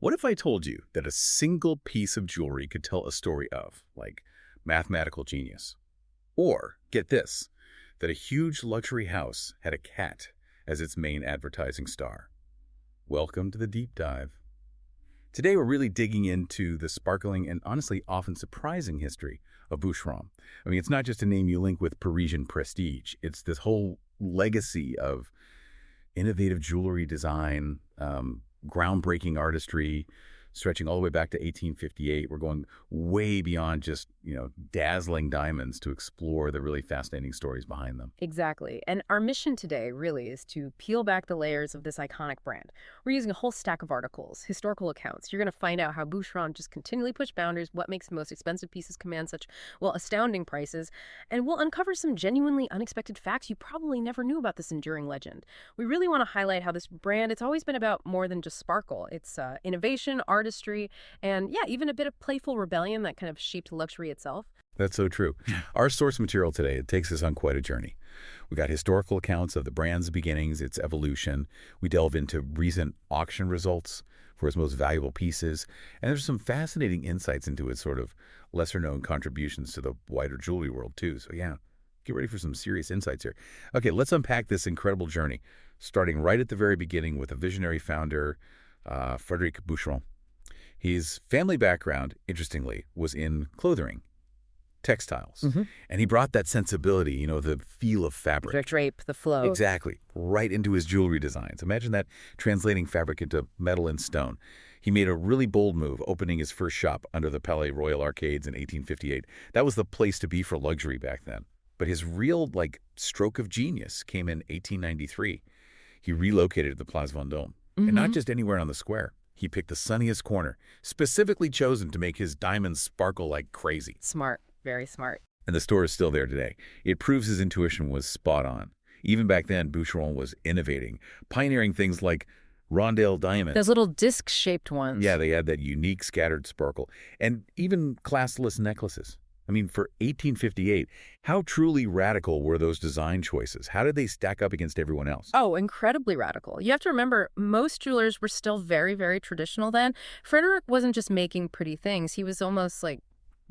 What if I told you that a single piece of jewelry could tell a story of, like, mathematical genius? Or, get this, that a huge luxury house had a cat as its main advertising star? Welcome to the deep dive. Today we're really digging into the sparkling and honestly often surprising history of Boucheron. I mean, it's not just a name you link with Parisian prestige. It's this whole legacy of innovative jewelry design, groundbreaking artistry, stretching all the way back to 1858. We're going way beyond just, dazzling diamonds to explore the really fascinating stories behind them. Exactly. And our mission today really is to peel back the layers of this iconic brand. We're using a whole stack of articles, historical accounts. You're going to find out how Boucheron just continually pushed boundaries, what makes the most expensive pieces command such, well, astounding prices, and we'll uncover some genuinely unexpected facts you probably never knew about this enduring legend. We really want to highlight how this brand, it's always been about more than just sparkle. It's innovation, artistry, and yeah, even a bit of playful rebellion that kind of shaped luxury itself. That's so true. Our source material today, it takes us on quite a journey. We got historical accounts of the brand's beginnings, its evolution. We delve into recent auction results for its most valuable pieces. And there's some fascinating insights into its sort of lesser-known contributions to the wider jewelry world, too. So yeah, get ready for some serious insights here. Okay, let's unpack this incredible journey, starting right at the very beginning with a visionary founder, Frédéric Boucheron. His family background, interestingly, was in clothing, textiles. And he brought that sensibility, the feel of fabric. The drape, the flow. Exactly. Right into his jewelry designs. Imagine that, translating fabric into metal and stone. He made a really bold move, opening his first shop under the Palais Royal Arcades in 1858. That was the place to be for luxury back then. But his real, stroke of genius came in 1893. He relocated to the Place Vendôme. And not just anywhere on the square. He picked the sunniest corner, specifically chosen to make his diamonds sparkle like crazy. Smart. Very smart. And the store is still there today. It proves his intuition was spot on. Even back then, Boucheron was innovating, pioneering things like rondelle diamonds. Those little disc-shaped ones. Yeah, they had that unique scattered sparkle. And even classless necklaces. I mean, for 1858, how truly radical were those design choices? How did they stack up against everyone else? Oh, incredibly radical. You have to remember, most jewelers were still very, very traditional then. Frédéric wasn't just making pretty things. He was almost like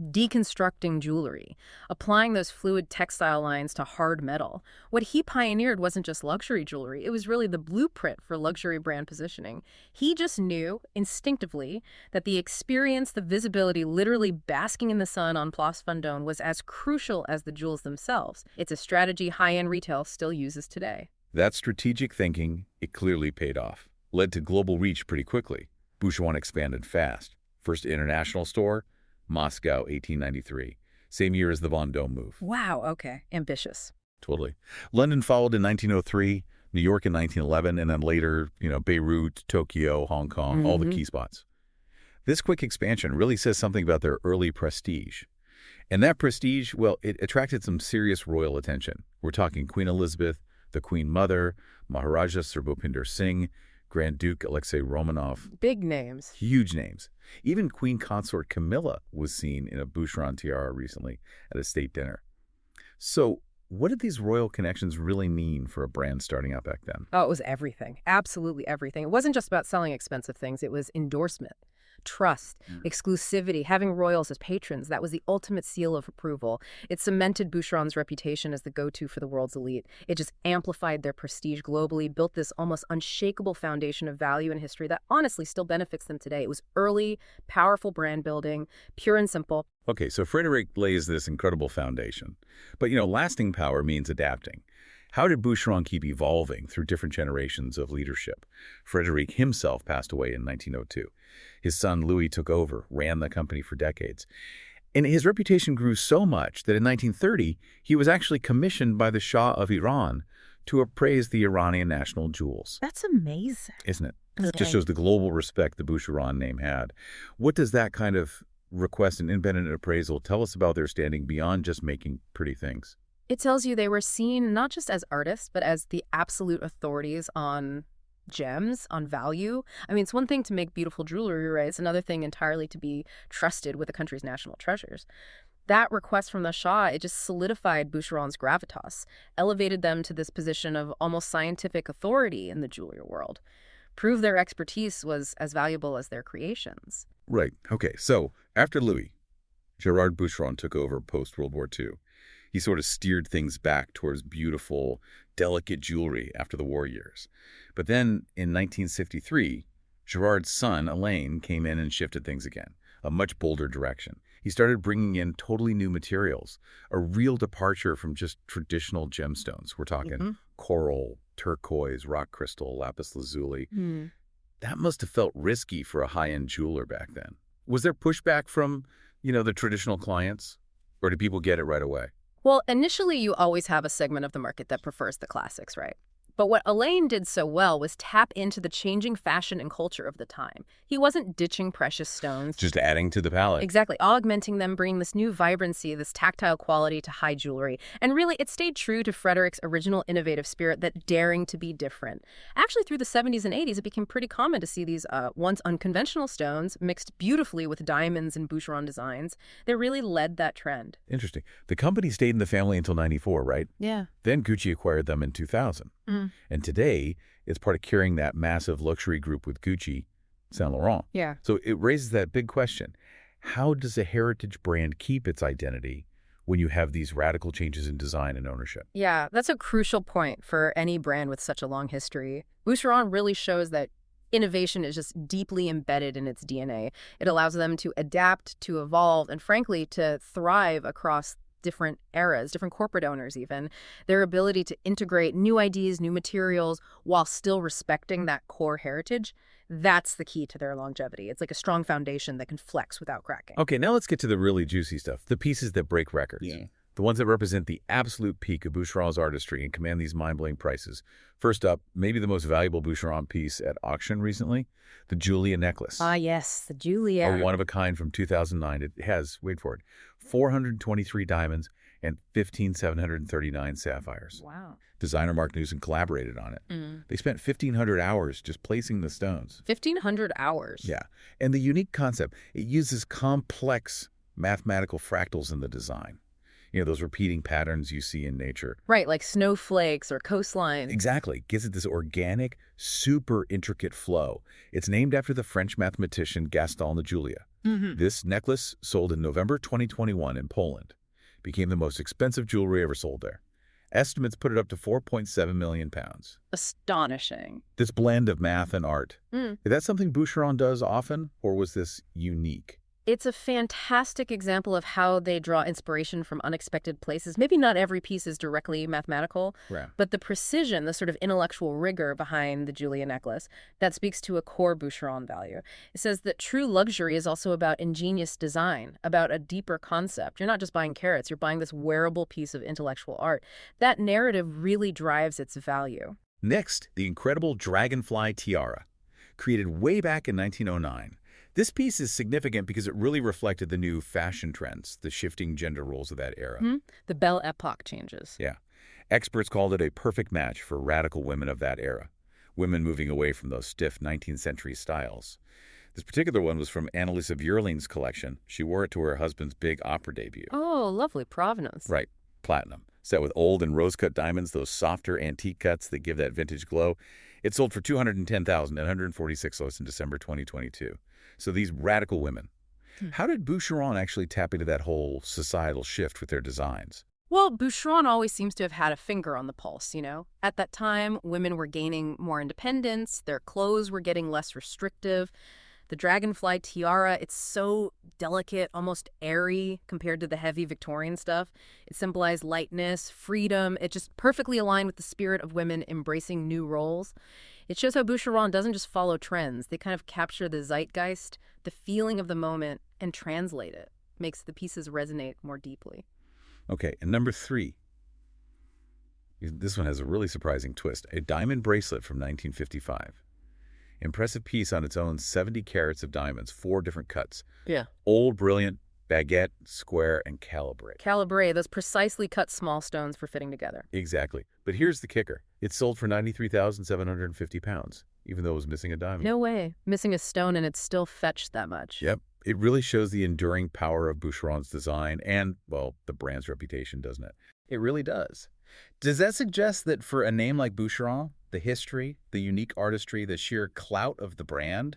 deconstructing jewelry, applying those fluid textile lines to hard metal. What he pioneered wasn't just luxury jewelry, it was really the blueprint for luxury brand positioning. He just knew instinctively that the experience, the visibility, literally basking in the sun on Place Vendôme was as crucial as the jewels themselves. It's a strategy high-end retail still uses today. That strategic thinking, it clearly paid off. Led to global reach pretty quickly. Boucheron expanded fast. First international store, Moscow, 1893. Same year as the Vendôme move. Wow, okay. Ambitious. Totally. London followed in 1903, New York in 1911, and then later, Beirut, Tokyo, Hong Kong, all the key spots. This quick expansion really says something about their early prestige. And that prestige, well, it attracted some serious royal attention. We're talking Queen Elizabeth, the Queen Mother, Maharaja Sir Bhupinder Singh, Grand Duke Alexei Romanov. Big names. Huge names. Even Queen Consort Camilla was seen in a Boucheron tiara recently at a state dinner. So what did these royal connections really mean for a brand starting out back then? Oh, it was everything. Absolutely everything. It wasn't just about selling expensive things. It was endorsement, trust, exclusivity, having royals as patrons. That was the ultimate seal of approval. It cemented Boucheron's reputation as the go-to for the world's elite. It just amplified their prestige globally, built this almost unshakable foundation of value and history that honestly still benefits them today. It was early, powerful brand building, pure and simple. Okay, so Frédéric lays this incredible foundation. But, lasting power means adapting. How did Boucheron keep evolving through different generations of leadership? Frédéric himself passed away in 1902. His son Louis took over, ran the company for decades. And his reputation grew so much that in 1930, he was actually commissioned by the Shah of Iran to appraise the Iranian national jewels. That's amazing. Isn't it? It just shows the global respect the Boucheron name had. What does that kind of request an independent appraisal tell us about their standing beyond just making pretty things? It tells you they were seen not just as artists, but as the absolute authorities on gems, on value. I mean, it's one thing to make beautiful jewelry, right? It's another thing entirely to be trusted with the country's national treasures. That request from the Shah, it just solidified Boucheron's gravitas, elevated them to this position of almost scientific authority in the jewelry world. prove their expertise was as valuable as their creations. Right. Okay, so after Louis, Gerard Boucheron took over post-World War II. He sort of steered things back towards beautiful, delicate jewelry after the war years. But then in 1953, Gerard's son, Alain, came in and shifted things again, a much bolder direction. He started bringing in totally new materials, a real departure from just traditional gemstones. We're talking coral, turquoise, rock crystal, lapis lazuli. That must have felt risky for a high-end jeweler back then. Was there pushback from, the traditional clients? Or did people get it right away? Well, initially, you always have a segment of the market that prefers the classics, right? But what Alain did so well was tap into the changing fashion and culture of the time. He wasn't ditching precious stones. Just adding to the palette. Exactly, augmenting them, bringing this new vibrancy, this tactile quality to high jewelry. And really, it stayed true to Frédéric's original innovative spirit, that daring to be different. Actually, through the 70s and 80s, it became pretty common to see these once unconventional stones mixed beautifully with diamonds and Boucheron designs. They really led that trend. Interesting. The company stayed in the family until 94, right? Yeah. Then Gucci acquired them in 2000. And today, it's part of carrying that massive luxury group with Gucci, Saint Laurent. Yeah. So it raises that big question. How does a heritage brand keep its identity when you have these radical changes in design and ownership? Yeah, that's a crucial point for any brand with such a long history. Boucheron really shows that innovation is just deeply embedded in its DNA. It allows them to adapt, to evolve, and frankly, to thrive across different eras, different corporate owners even. Their ability to integrate new ideas, new materials, while still respecting that core heritage, that's the key to their longevity. It's like a strong foundation that can flex without cracking. Okay, now let's get to the really juicy stuff, the pieces that break records. Yeah. The ones that represent the absolute peak of Boucheron's artistry and command these mind-blowing prices. First up, maybe the most valuable Boucheron piece at auction recently, the Julia necklace. Ah, yes, the Julia. A one-of-a-kind from 2009. It has, wait for it, 423 diamonds and 15,739 sapphires. Wow. Designer Mark Newson collaborated on it. They spent 1,500 hours just placing the stones. 1,500 hours. Yeah. And the unique concept, it uses complex mathematical fractals in the design. Those repeating patterns you see in nature. Right, like snowflakes or coastlines. Exactly. Gives it this organic, super intricate flow. It's named after the French mathematician Gaston de Julia. This necklace, sold in November 2021 in Poland, became the most expensive jewelry ever sold there. Estimates put it up to 4.7 million pounds. Astonishing. This blend of math and art. Is that something Boucheron does often, or was this unique? It's a fantastic example of how they draw inspiration from unexpected places. Maybe not every piece is directly mathematical, Right. but the precision, the sort of intellectual rigor behind the Julia necklace, that speaks to a core Boucheron value. It says that true luxury is also about ingenious design, about a deeper concept. You're not just buying carats, you're buying this wearable piece of intellectual art. That narrative really drives its value. Next, the incredible Dragonfly Tiara, created way back in 1909. This piece is significant because it really reflected the new fashion trends, the shifting gender roles of that era. The Belle Epoque changes. Yeah. Experts called it a perfect match for radical women of that era, women moving away from those stiff 19th century styles. This particular one was from Annalisa Björling's collection. She wore it to her husband's big opera debut. Oh, lovely provenance. Right. Platinum. Set with old and rose-cut diamonds, those softer antique cuts that give that vintage glow. It sold for $210,146 in December 2022. So these radical women. How did Boucheron actually tap into that whole societal shift with their designs? Well, Boucheron always seems to have had a finger on the pulse, At that time, women were gaining more independence, their clothes were getting less restrictive. The Dragonfly Tiara, it's so delicate, almost airy compared to the heavy Victorian stuff. It symbolized lightness, freedom. It just perfectly aligned with the spirit of women embracing new roles. It shows how Boucheron doesn't just follow trends. They kind of capture the zeitgeist, the feeling of the moment, and translate it. Makes the pieces resonate more deeply. Okay, and number 3. This one has a really surprising twist. A diamond bracelet from 1955. Impressive piece on its own, 70 carats of diamonds, 4 different cuts. Yeah. Old, brilliant, baguette, square, and calibrate. Calibrate, those precisely cut small stones for fitting together. Exactly. But here's the kicker. It sold for 93,750 pounds, even though it was missing a diamond. No way. Missing a stone and it's still fetched that much. Yep. It really shows the enduring power of Boucheron's design and, well, the brand's reputation, doesn't it? It really does. Does that suggest that for a name like Boucheron, the history, the unique artistry, the sheer clout of the brand,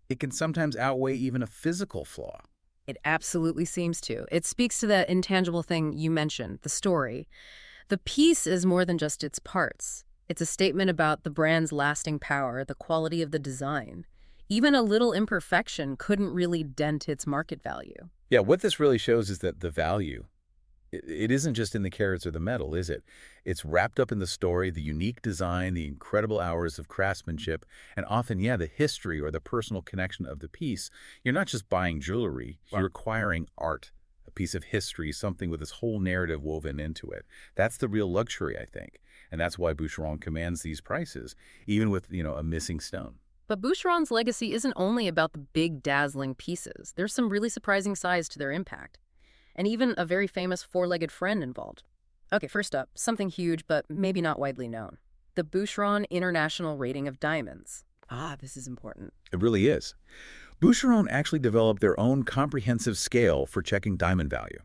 it can sometimes outweigh even a physical flaw. It absolutely seems to. It speaks to that intangible thing you mentioned, the story. The piece is more than just its parts. It's a statement about the brand's lasting power, the quality of the design. Even a little imperfection couldn't really dent its market value. Yeah, what this really shows is that the value, it isn't just in the carats or the metal, is it? It's wrapped up in the story, the unique design, the incredible hours of craftsmanship, and often, yeah, the history or the personal connection of the piece. You're not just buying jewelry, you're acquiring art, a piece of history, something with this whole narrative woven into it. That's the real luxury, I think. And that's why Boucheron commands these prices, even with, a missing stone. But Boucheron's legacy isn't only about the big, dazzling pieces. There's some really surprising sides to their impact. And even a very famous four-legged friend involved. Okay, first up, something huge but maybe not widely known. The Boucheron International Rating of Diamonds. Ah, this is important. It really is. Boucheron actually developed their own comprehensive scale for checking diamond value,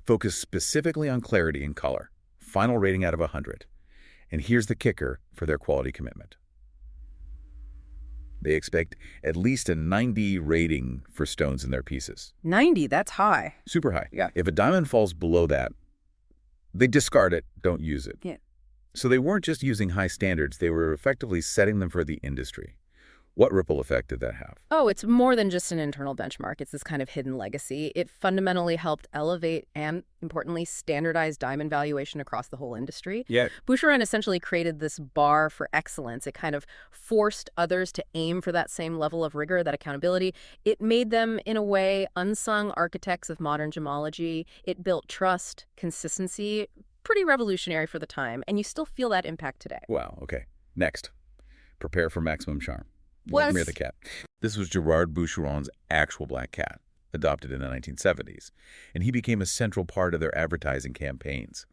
focused specifically on clarity and color. Final rating out of 100. And here's the kicker for their quality commitment. They expect at least a 90 rating for stones in their pieces. 90, that's high. Super high. Yeah. If a diamond falls below that, they discard it, don't use it. Yeah. So they weren't just using high standards, they were effectively setting them for the industry. What ripple effect did that have? Oh, it's more than just an internal benchmark. It's this kind of hidden legacy. It fundamentally helped elevate and, importantly, standardize diamond valuation across the whole industry. Yeah. Boucheron essentially created this bar for excellence. It kind of forced others to aim for that same level of rigor, that accountability. It made them, in a way, unsung architects of modern gemology. It built trust, consistency, pretty revolutionary for the time, and you still feel that impact today. Wow, okay. Next, prepare for maximum charm. What? Vladimir the cat. This was Gerard Boucheron's actual black cat, adopted in the 1970s, and he became a central part of their advertising campaigns.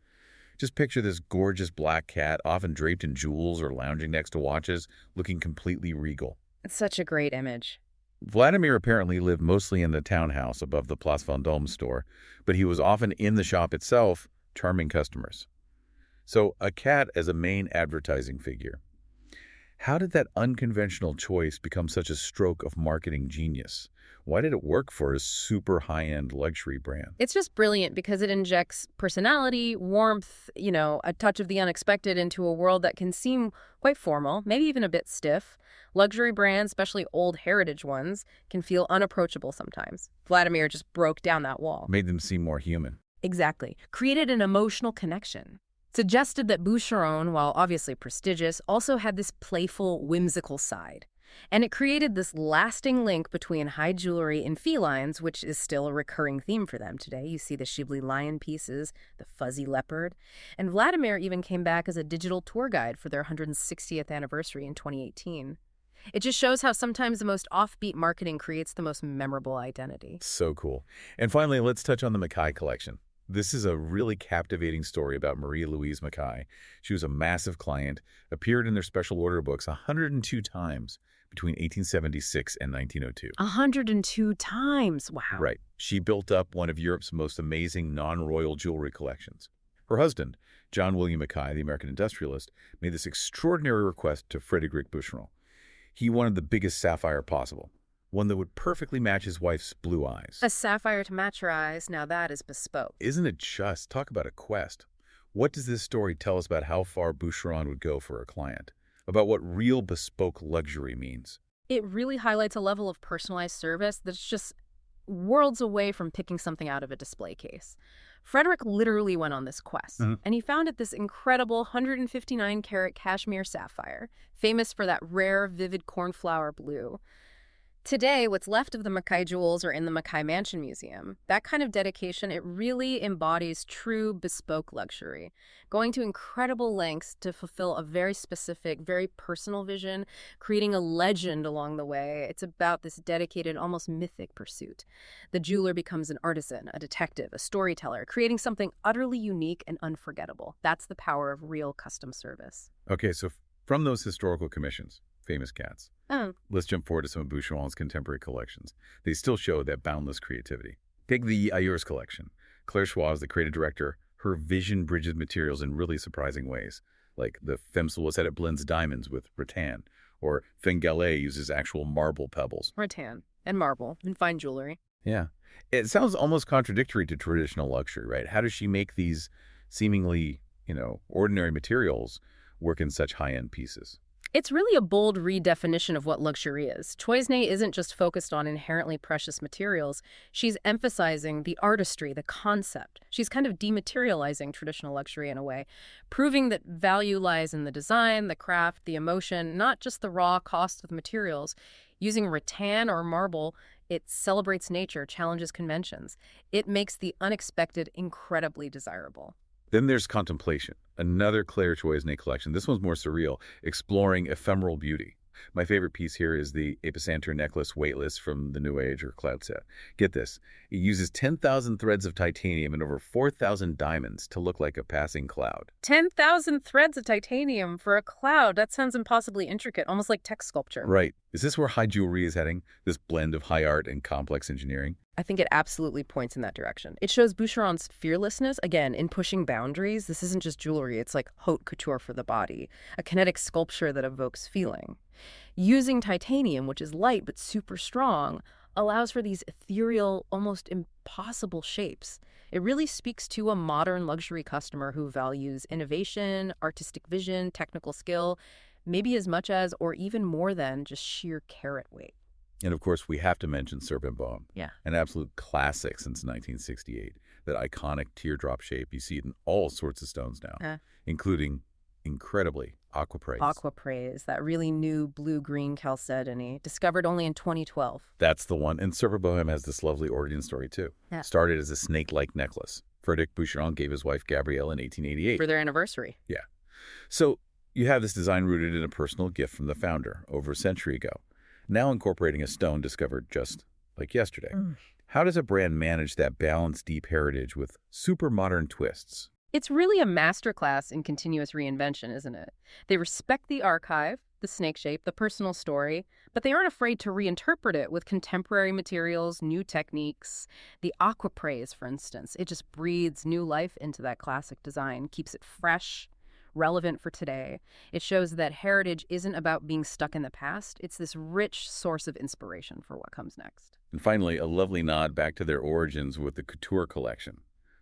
Just picture this gorgeous black cat, often draped in jewels or lounging next to watches, looking completely regal. It's such a great image. Vladimir apparently lived mostly in the townhouse above the Place Vendôme store, but he was often in the shop itself, charming customers. So a cat as a main advertising figure. How did that unconventional choice become such a stroke of marketing genius? Why did it work for a super high-end luxury brand? It's just brilliant because it injects personality, warmth, a touch of the unexpected into a world that can seem quite formal, maybe even a bit stiff. Luxury brands, especially old heritage ones, can feel unapproachable sometimes. Vladimir just broke down that wall. Made them seem more human. Exactly. Created an emotional connection. Suggested that Boucheron, while obviously prestigious, also had this playful, whimsical side. And it created this lasting link between high jewelry and felines, which is still a recurring theme for them today. You see the Chibli lion pieces, the fuzzy leopard. And Vladimir even came back as a digital tour guide for their 160th anniversary in 2018. It just shows how sometimes the most offbeat marketing creates the most memorable identity. So cool. And finally, let's touch on the Mackay collection. This is a really captivating story about Marie-Louise Mackay. She was a massive client, appeared in their special order books 102 times between 1876 and 1902. 102 times? Wow. Right. She built up one of Europe's most amazing non-royal jewelry collections. Her husband, John William Mackay, the American industrialist, made this extraordinary request to Frédéric Boucheron. He wanted the biggest sapphire possible, one that would perfectly match his wife's blue eyes. A sapphire to match her eyes, now that is bespoke. Isn't it just? Talk about a quest. What does this story tell us about how far Boucheron would go for a client? About what real bespoke luxury means? It really highlights a level of personalized service that's just worlds away from picking something out of a display case. Frederick literally went on this quest, and he found this incredible 159-carat cashmere sapphire, famous for that rare, vivid cornflower blue. Today, what's left of the Mackay jewels are in the Mackay Mansion Museum. That kind of dedication, it really embodies true bespoke luxury, going to incredible lengths to fulfill a very specific, very personal vision, creating a legend along the way. It's about this dedicated, almost mythic pursuit. The jeweler becomes an artisan, a detective, a storyteller, creating something utterly unique and unforgettable. That's the power of real custom service. Okay, so from those historical commissions, famous cats, let's jump forward to some of Boucheron's contemporary collections. They still show that boundless creativity. Take the Ayers collection. Claire Schwab, the creative director, her vision bridges materials in really surprising ways, Like the femme said it blends diamonds with rattan, or Fingale uses actual marble pebbles. Rattan and marble and fine jewelry. Yeah. It sounds almost contradictory to traditional luxury, right? How does she make these seemingly, ordinary materials work in such high-end pieces? It's really a bold redefinition of what luxury is. Choisne isn't just focused on inherently precious materials. She's emphasizing the artistry, the concept. She's kind of dematerializing traditional luxury in a way, proving that value lies in the design, the craft, the emotion, not just the raw cost of materials. Using rattan or marble, it celebrates nature, challenges conventions. It makes the unexpected incredibly desirable. Then there's Contemplation, another Claire Choisne collection. This one's more surreal, exploring ephemeral beauty. My favorite piece here is the Epicanter necklace weightless from the New Age or Cloud set. Get this, it uses 10,000 threads of titanium and over 4,000 diamonds to look like a passing cloud. 10,000 threads of titanium for a cloud. That sounds impossibly intricate, almost like text sculpture. Right. Is this where high jewelry is heading? This blend of high art and complex engineering? I think it absolutely points in that direction. It shows Boucheron's fearlessness, again, in pushing boundaries. This isn't just jewelry, it's like haute couture for the body, a kinetic sculpture that evokes feeling. Using titanium, which is light but super strong, allows for these ethereal, almost impossible shapes. It really speaks to a modern luxury customer who values innovation, artistic vision, technical skill, maybe as much as or even more than just sheer carat weight. And of course, we have to mention Serpentbaume, Yeah. an absolute classic since 1968. That iconic teardrop shape, you see it in all sorts of stones now, including, incredibly, aquapraise. Aquapraise, that really new blue-green chalcedony, discovered only in 2012. That's the one. And Serpentbaume has this lovely origin story, too. Yeah. Started as a snake-like necklace. Frederic Boucheron gave his wife Gabrielle in 1888. For their anniversary. Yeah. So you have this design rooted in a personal gift from the founder over a century ago, now incorporating a stone discovered just like yesterday. How does a brand manage that balanced, deep heritage with super modern twists? It's really a masterclass in continuous reinvention, isn't it? They respect the archive, the snake shape, the personal story, but they aren't afraid to reinterpret it with contemporary materials, new techniques. The aquapraise, for instance, it just breathes new life into that classic design, keeps it fresh, relevant for today. It shows that heritage isn't about being stuck in the past. It's this rich source of inspiration for what comes next. And finally, a lovely nod back to their origins with the couture collection.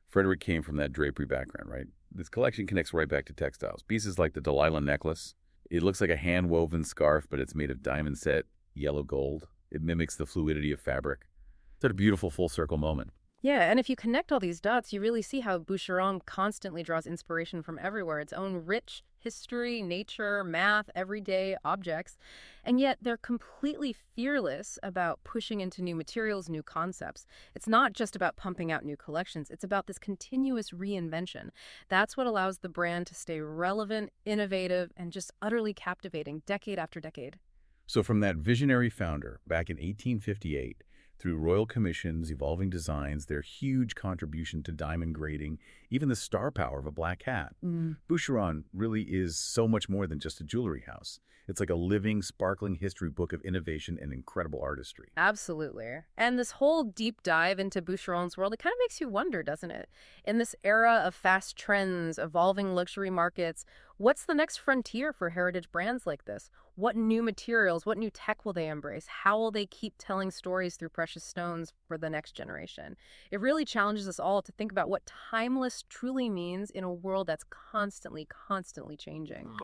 Frederick came from that drapery background, right? This collection connects right back to textiles. Pieces like the Delilah necklace. It looks like a hand-woven scarf, but it's made of diamond set yellow gold. It mimics the fluidity of fabric. It's a beautiful full-circle moment. Yeah, and if you connect all these dots, you really see how Boucheron constantly draws inspiration from everywhere. Its own rich history, nature, math, everyday objects. And yet they're completely fearless about pushing into new materials, new concepts. It's not just about pumping out new collections. It's about this continuous reinvention. That's what allows the brand to stay relevant, innovative, and just utterly captivating decade after decade. So from that visionary founder back in 1858, through royal commissions, evolving designs, their huge contribution to diamond grading, even the star power of a black hat. Boucheron really is so much more than just a jewelry house. It's like a living, sparkling history book of innovation and incredible artistry. Absolutely. And this whole deep dive into Boucheron's world, it kind of makes you wonder, doesn't it? In this era of fast trends, evolving luxury markets, what's the next frontier for heritage brands like this? What new materials, what new tech will they embrace? How will they keep telling stories through precious stones for the next generation? It really challenges us all to think about what timeless truly means in a world that's constantly, constantly changing.